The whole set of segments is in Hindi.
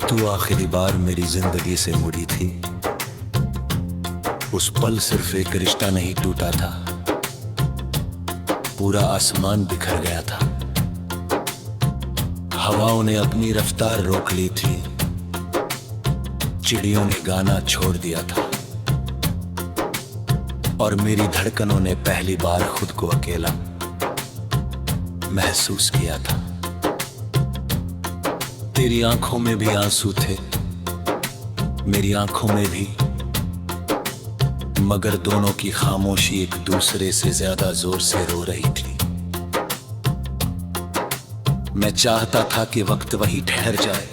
तू आखिरी बार मेरी जिंदगी से मुड़ी थी, उस पल सिर्फ एक रिश्ता नहीं टूटा था, पूरा आसमान बिखर गया था। हवाओं ने अपनी रफ्तार रोक ली थी, चिड़ियों ने गाना छोड़ दिया था, और मेरी धड़कनों ने पहली बार खुद को अकेला महसूस किया था। तेरी आंखों में भी आंसू थे, मेरी आंखों में भी, मगर दोनों की खामोशी एक दूसरे से ज्यादा जोर से रो रही थी। मैं चाहता था कि वक्त वही ठहर जाए,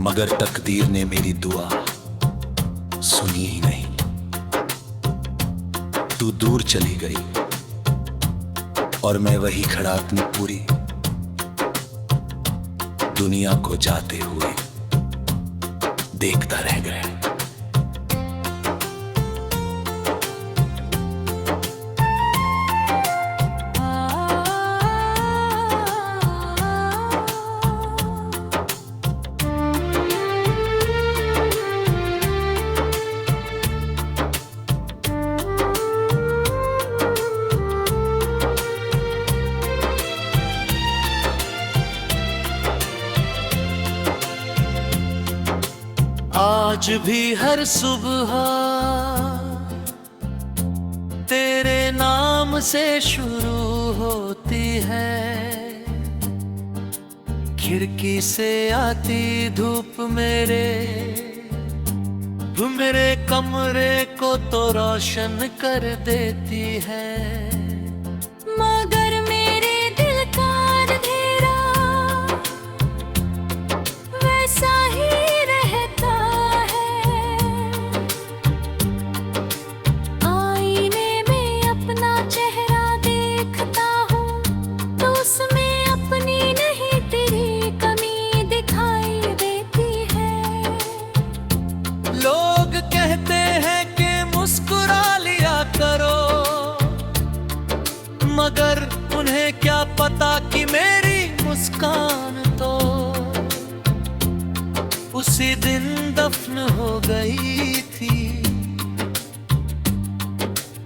मगर तकदीर ने मेरी दुआ सुनी ही नहीं। तू दूर चली गई और मैं वही खड़ा अपनी पूरी दुनिया को जाते हुए देखता रह गया। आज भी हर सुबह तेरे नाम से शुरू होती है, खिड़की से आती धूप मेरे कमरे को तो रोशन कर देती है। मगर मेरे दिल का अंधेरा वैसा ही मगर उन्हें क्या पता कि मेरी मुस्कान तो उसी दिन दफन हो गई थी,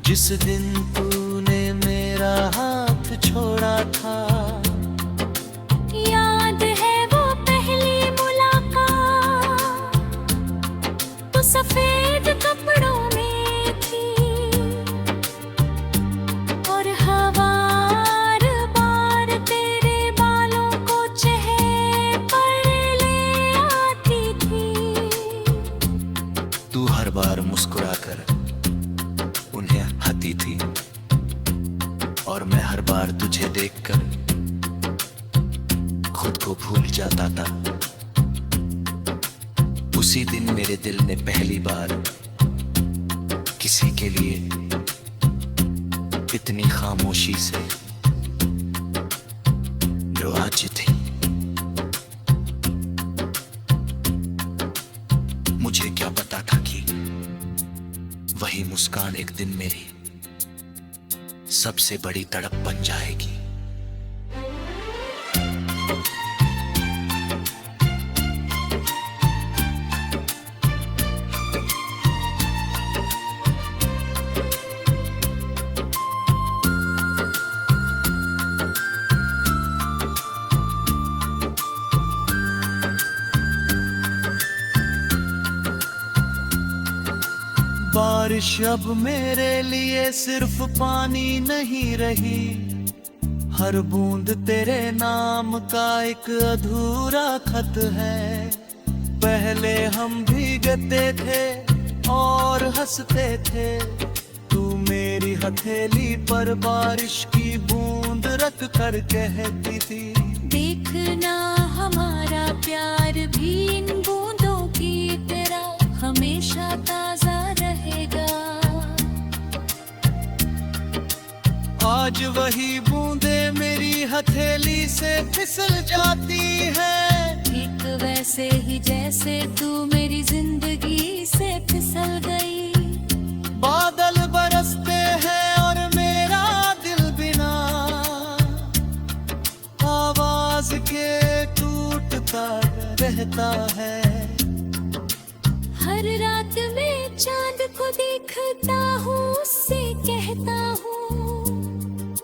जिस दिन तूने मेरा हाथ छोड़ा था। याद है वो पहली मुलाकात, तो सफेद कपड़ों में थी और हवा बार मुस्कुराकर उन्हें हंसी थी, और मैं हर बार तुझे देखकर खुद को भूल जाता था। उसी दिन मेरे दिल ने पहली बार किसी के लिए इतनी खामोशी से आवाज थी। मुझे क्या पता था कि वही मुस्कान एक दिन मेरी सबसे बड़ी तड़प बन जाएगी। बारिश अब मेरे लिए सिर्फ पानी नहीं रही, हर बूंद तेरे नाम का एक अधूरा खत है। पहले हम भीगते थे और हंसते थे, तू मेरी हथेली पर बारिश की बूंद रख कर कहती थी, देखना हमारा प्यार भी इन बूंदों की तरह हमेशा ताजा रहेगा। आज वही बूंदे मेरी हथेली से फिसल जाती है, ठीक वैसे ही जैसे तू मेरी जिंदगी से फिसल गई। बादल बरसते हैं और मेरा दिल बिना आवाज के टूटता है। रहता है। हर रात में चांद को देखता हूँ, उससे कहता हूँ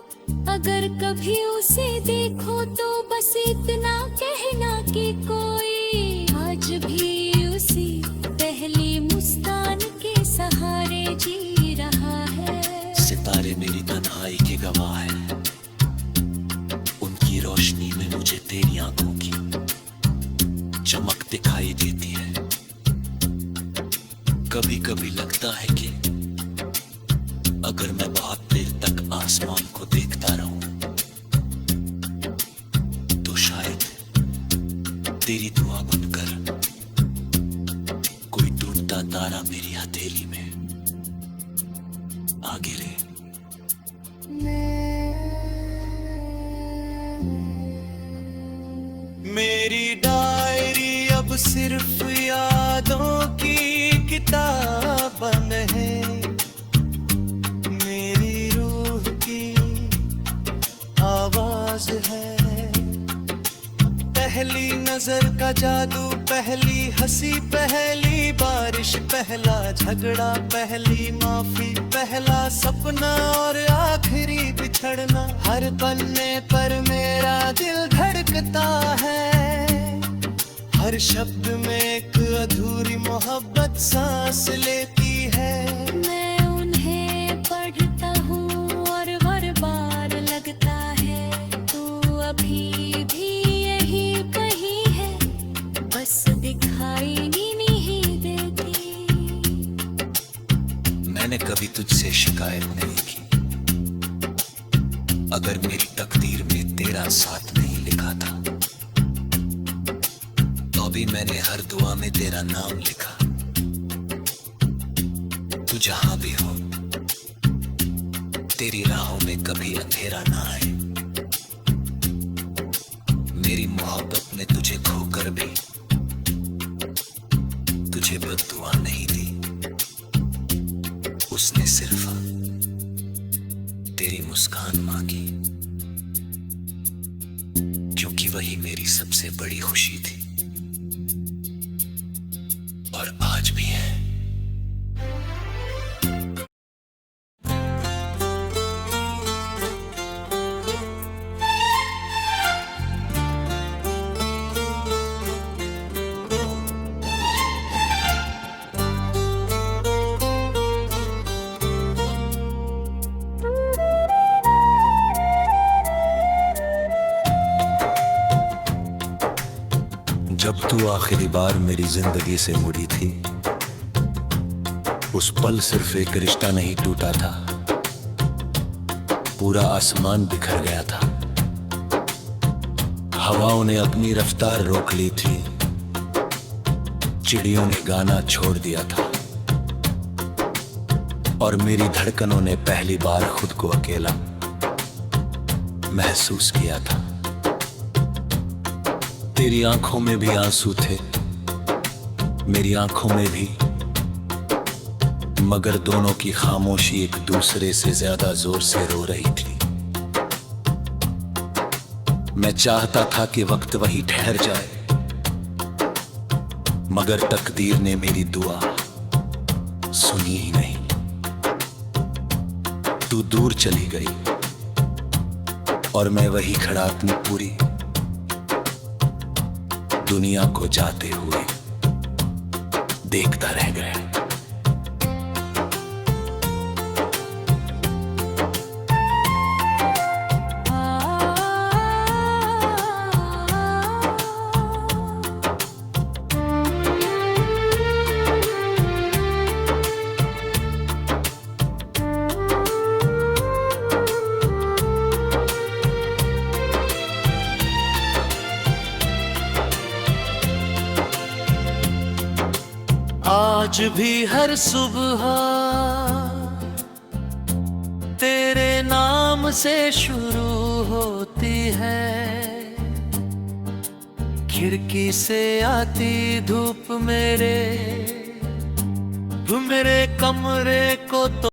अगर कभी उसे देखो तो बस इतना कहना कि कोई आज भी उसी पहली मुस्कान के सहारे जी रहा है। सितारे मेरी तन्हाई के गवाह हैं, उनकी रोशनी में मुझे तेरी आंखों की चमक दिखाई देती है। कभी कभी लगता है कि अगर मैं बहुत देर तक आसमान को देखता रहूं तो शायद तेरी दुआ बनकर कोई टूटता तारा मेरी हथेली में आ गिरे। मेरी डायरी अब सिर्फ यादों की किताब है, मेरी रूह की आवाज है। पहली नजर का जादू, पहली हंसी, पहली बारिश, पहला झगड़ा, पहली माफी, पहला सपना और आखिरी बिछड़ना। हर पन्ने पर मेरा दिल धड़कता है, हर शब्द में एक अधूरी मोहब्बत सांस लेती है। मैं उन्हें पढ़ता हूँ और हर बार लगता है तू अभी भी यही कहीं है, बस दिखाई नहीं देती। मैंने कभी तुझसे शिकायत नहीं की, अगर मेरी तकदीर में तेरा साथ नहीं लिखा था तो भी मैंने हर दुआ में तेरा नाम लिखा। तू जहां भी हो, तेरी राहों में कभी अंधेरा ना आए। मेरी मोहब्बत ने तुझे खोकर भी तुझे बद्दुआ नहीं दी, उसने सिर्फ तेरी मुस्कान मांगी, क्योंकि वही मेरी सबसे बड़ी खुशी थी और आज भी है। जब तू आखिरी बार मेरी जिंदगी से मुड़ी थी, उस पल सिर्फ एक रिश्ता नहीं टूटा था, पूरा आसमान बिखर गया था। हवाओं ने अपनी रफ्तार रोक ली थी, चिड़ियों ने गाना छोड़ दिया था और मेरी धड़कनों ने पहली बार खुद को अकेला महसूस किया था। तेरी आंखों में भी आंसू थे, मेरी आंखों में भी, मगर दोनों की खामोशी एक दूसरे से ज्यादा जोर से रो रही थी। मैं चाहता था कि वक्त वही ठहर जाए, मगर तकदीर ने मेरी दुआ सुनी ही नहीं। तू दूर चली गई और मैं वही खड़ा अपनी पूरी दुनिया को जाते हुए देखता रह गया। आज भी हर सुबह तेरे नाम से शुरू होती है। खिड़की से आती धूप मेरे कमरे को तो